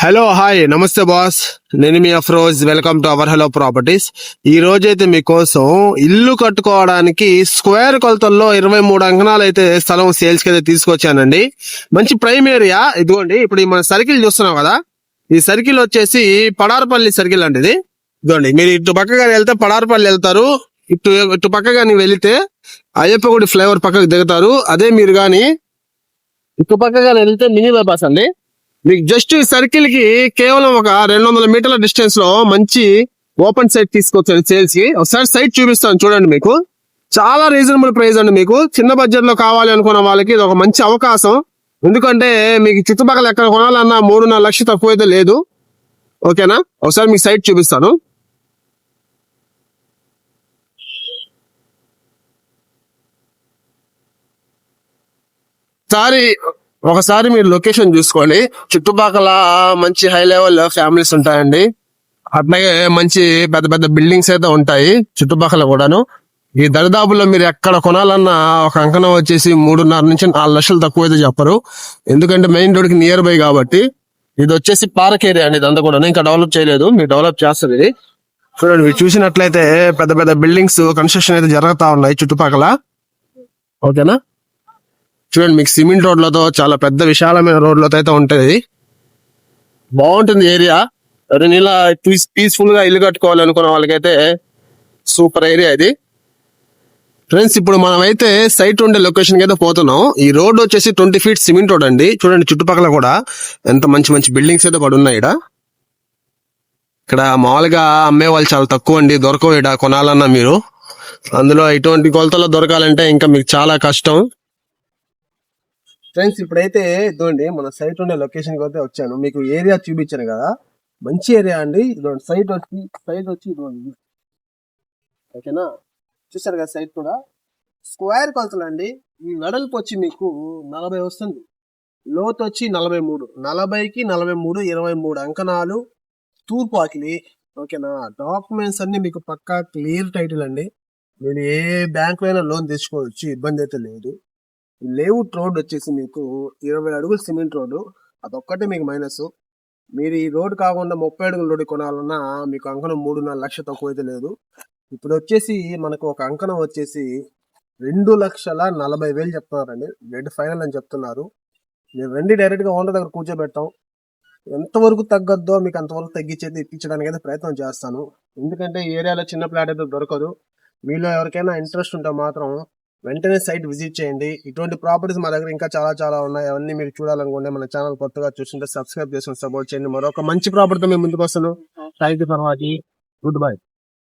Hello hi నమస్తే boss. నేను మీ Afroz. Welcome to our hello properties. ఈ రోజైతే మీకోసం ఇల్లు కట్టుకోవడానికి స్క్వేర్ కొలతల్లో 23 అంకణాలు అయితే స్థలం సేల్స్ కి అయితే తీసుకొచ్చానండి. మంచి ప్రైమ్ ఏరియా. ఇదిగోండి, ఇప్పుడు మన సర్కిల్ చూస్తున్నాం కదా, ఈ సర్కిల్ వచ్చేసి పడారపల్లి సర్కిల్ అండి. ఇది ఇదిగోండి, మీరు ఇటు పక్కగా వెళ్తే పడారపల్లి వెళ్తారు, ఇటు పక్కగా వెళితే అయ్యప్పగుడి ఫ్లైఓవర్ పక్కకు దిగుతారు. అదే మీరు గాని ఇటు పక్కగా వెళ్తే మినీ బైపాస్ అండి. మీకు జస్ట్ ఈ సర్కిల్ కి కేవలం ఒక 200 మీటర్ల డిస్టెన్స్ లో మంచి ఓపెన్ సైట్ తీసుకొచ్చాను సేల్స్ కి. ఒకసారి సైట్ చూపిస్తాను చూడండి. మీకు చాలా రీజనబుల్ ప్రైస్ అండి. మీకు చిన్న బడ్జెట్ లో కావాలి అనుకున్న వాళ్ళకి ఇది ఒక మంచి అవకాశం. ఎందుకంటే మీకు చుట్టుపక్కల ఎక్కడ కొనాలన్నా 3.5 లక్షలు తక్కువ అయితే లేదు. ఓకేనా, ఒకసారి మీకు సైట్ చూపిస్తాను. ఒకసారి మీరు లొకేషన్ చూసుకోండి. చుట్టుపక్కల మంచి హై లెవెల్ ఫ్యామిలీస్ ఉంటాయండి. అట్లాగే మంచి పెద్ద పెద్ద బిల్డింగ్స్ అయితే ఉంటాయి చుట్టుపక్కల కూడాను. ఈ దరిదాపుల్లో మీరు ఎక్కడ కొనాలన్నా ఒక అంకణం వచ్చేసి 3.5 నుంచి 4 లక్షలు తక్కువ అయితే చెప్పరు. ఎందుకంటే మెయిన్ రోడ్ కి నియర్ బై కాబట్టి. ఇది వచ్చేసి పార్క్ ఏరియా అండి. ఇదంతా కూడా ఇంకా డెవలప్ చేయలేదు, మీరు డెవలప్ చేస్తారు. ఇది చూడండి, మీరు చూసినట్లయితే పెద్ద పెద్ద బిల్డింగ్స్ కన్స్ట్రక్షన్ అయితే జరుగుతా ఉన్నాయి చుట్టుపక్కల. ఓకేనా, చూడండి, మీకు సిమెంట్ రోడ్లతో చాలా పెద్ద విశాలమైన రోడ్లతో అయితే ఉంటది. బాగుంటుంది ఏరియా. ఇలా పీస్ఫుల్ గా ఇల్లు కట్టుకోవాలి అనుకున్న వాళ్ళకైతే సూపర్ ఏరియా ఇది. ఫ్రెండ్స్, ఇప్పుడు మనం అయితే సైట్ ఉండే లొకేషన్ కి అయితే పోతున్నాం. ఈ రోడ్ వచ్చేసి 20 ఫీట్ సిమెంట్ రోడ్ అండి. చూడండి, చుట్టుపక్కల కూడా ఎంత మంచి మంచి బిల్డింగ్స్ అయితే పడి ఉన్నాయి. ఇక్కడ మామూలుగా అమ్మే వాళ్ళు చాలా తక్కువ అండి, దొరకవు ఇక్కడ కొనాలన్నా. మీరు అందులో ఇటువంటి కొలతలో దొరకాలంటే ఇంకా మీకు చాలా కష్టం. ఫ్రెండ్స్, ఇప్పుడైతే ఇదిగోండి మన సైట్ ఉండే లొకేషన్ కి అయితే వచ్చాను. మీకు ఏరియా చూపించాను కదా, మంచి ఏరియా అండి. ఇదిగోండి సైట్ వచ్చి ఇదిగోండి. ఓకేనా, చూసారు కదా సైట్ కూడా స్క్వేర్ కొలతలు అండి. ఈ వెడల్పు వచ్చి మీకు 40 వస్తుంది, లోతు వచ్చి 43, 40కి 43, 23 అంకణాలు, తూర్పు ఆకిలి. ఓకేనా, డాక్యుమెంట్స్ అన్ని మీకు పక్కా క్లియర్ టైటిల్ అండి. మీరు ఏ బ్యాంక్ అయినా లోన్ తెచ్చుకోవచ్చు, ఇబ్బంది అయితే లేదు. లేఅవుట్ రోడ్ వచ్చేసి మీకు 20 అడుగుల సిమెంట్ రోడ్డు, అదొక్కటే మీకు మైనస్. మీరు ఈ రోడ్ కాకుండా 30 అడుగుల రోడ్డు కొనాలన్నా మీకు అంకణం 3.5 లక్షలు తక్కువ అయితే లేదు. ఇప్పుడు వచ్చేసి మనకు ఒక అంకణం వచ్చేసి 2,40,000 చెప్తున్నారండి. రెడ్ ఫైనల్ అని చెప్తున్నారు. మీరు రండి, డైరెక్ట్ గా ఓనర్ దగ్గర కూర్చోబెట్టాం. ఎంతవరకు తగ్గద్దో మీకు అంతవరకు తగ్గించేది ఇప్పించడానికి అయితే ప్రయత్నం చేస్తాను. ఎందుకంటే ఈ ఏరియాలో చిన్న ప్లాట్ అయితే దొరకదు. మీలో ఎవరికైనా ఇంట్రెస్ట్ ఉంటే మాత్రం వెంటనే సైట్ విజిట్ చేయండి. ఇటువంటి ప్రాపర్టీస్ మా దగ్గర ఇంకా చాలా చాలా ఉన్నాయి. అవన్నీ మీరు చూడాలనుకుంటే మన ఛానల్ కొత్తగా చూస్తుంటే సబ్స్క్రైబ్ చేసుకుని సపోర్ట్ చేయండి. మరొక మంచి ప్రాపర్టీతో మేము ముందుకు వస్తాను. Thank you for watching. Good bye.